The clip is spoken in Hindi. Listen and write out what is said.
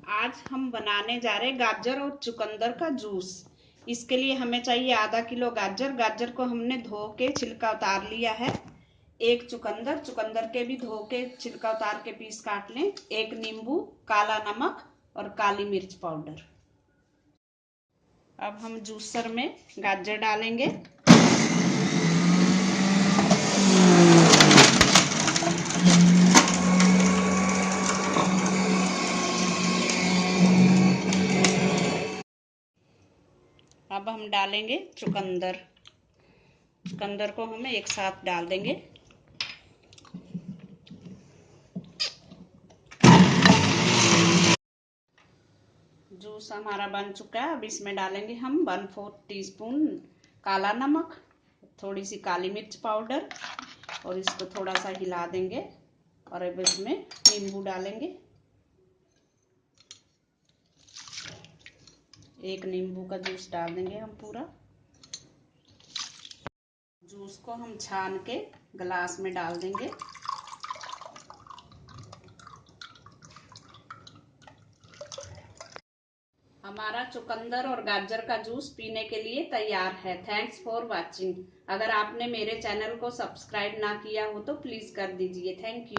आज हम बनाने जा रहे हैं गाजर और चुकंदर का जूस। इसके लिए हमें चाहिए आधा किलो गाजर। गाजर को हमने धो के छिलका उतार लिया है। एक चुकंदर, चुकंदर के भी धो के छिलका उतार के पीस काट लें। एक नींबू, काला नमक और काली मिर्च पाउडर। अब हम जूसर में गाजर डालेंगे। अब हम डालेंगे चुकंदर। चुकंदर को हमें एक साथ डाल देंगे। जूस हमारा बन चुका है। अब इसमें डालेंगे हम 1/4 टीस्पून काला नमक, थोड़ी सी काली मिर्च पाउडर और इसको थोड़ा सा हिला देंगे। और अब इसमें नींबू डालेंगे। एक नींबू का जूस डाल देंगे हम पूरा। जूस को हम छान के गिलास में डाल देंगे। हमारा चुकंदर और गाजर का जूस पीने के लिए तैयार है। Thanks for watching. अगर आपने मेरे चैनल को सब्सक्राइब ना किया हो तो प्लीज कर दीजिए। Thank you.